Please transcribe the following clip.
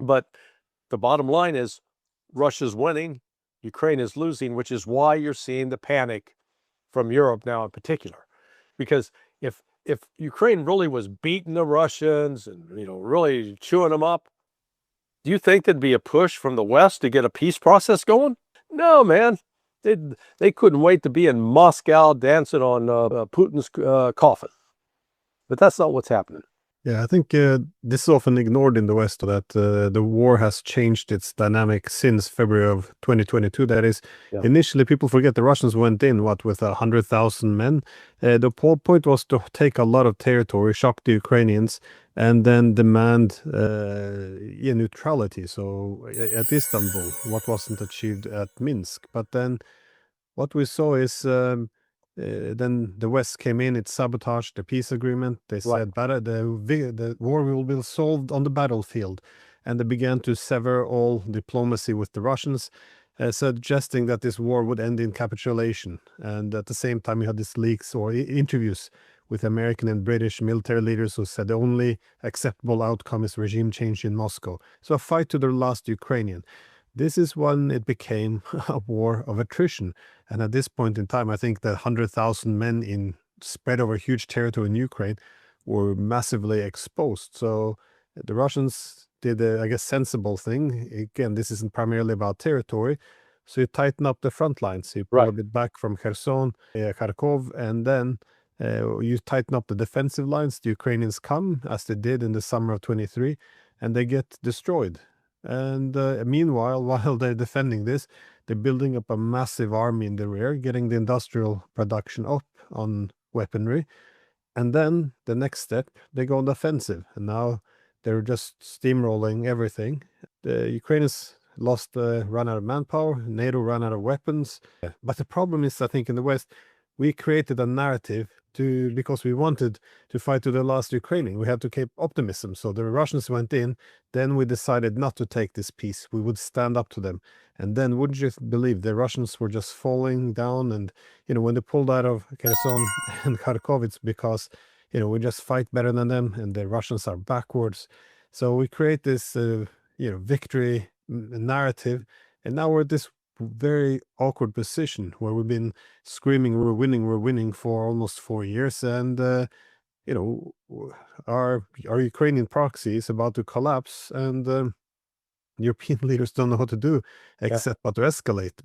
But the bottom line is Russia's winning, Ukraine is losing, which is why you're seeing the panic from Europe now in particular. Because if Ukraine really was beating the Russians and really chewing them up, do you think there'd be a push from the West to get a peace process going? No, man. They couldn't wait to be in Moscow dancing on Putin's coffin. But that's not what's happening. Yeah, I think this is often ignored in the West, that the war has changed its dynamic since February of 2022. That is, initially people forget the Russians went in, with 100,000 men. The whole point was to take a lot of territory, shock the Ukrainians, and then demand neutrality. So at Istanbul, what wasn't achieved at Minsk. But then what we saw is then the West came in, it sabotaged the peace agreement. They said the war will be solved on the battlefield. And they began to sever all diplomacy with the Russians, suggesting that this war would end in capitulation. And at the same time, you had these leaks or interviews with American and British military leaders who said the only acceptable outcome is regime change in Moscow. So a fight to the last Ukrainian. This is when it became a war of attrition. And at this point in time, I think that 100,000 men spread over huge territory in Ukraine were massively exposed. So the Russians did a sensible thing. Again, this isn't primarily about territory. So you tighten up the front lines. You pull a bit back from Kherson, Kharkov, and then you tighten up the defensive lines. The Ukrainians come, as they did in the summer of 23, and they get destroyed. And meanwhile, while they're defending this, they're building up a massive army in the rear, getting the industrial production up on weaponry. And then the next step, they go on the offensive. And now they're just steamrolling everything. The Ukrainians ran out of manpower. NATO ran out of weapons. But the problem is, I think, in the West, we created a narrative because we wanted to fight to the last Ukrainian. We had to keep optimism. So the Russians went in. Then we decided not to take this peace. We would stand up to them. And then, wouldn't you believe, the Russians were just falling down. And, when they pulled out of Kherson and Kharkov, it's because, we just fight better than them. And the Russians are backwards. So we create this, victory narrative. And now we're at this very awkward position where we've been screaming we're winning for almost 4 years, and our Ukrainian proxy is about to collapse, and European leaders don't know what to do except but to escalate.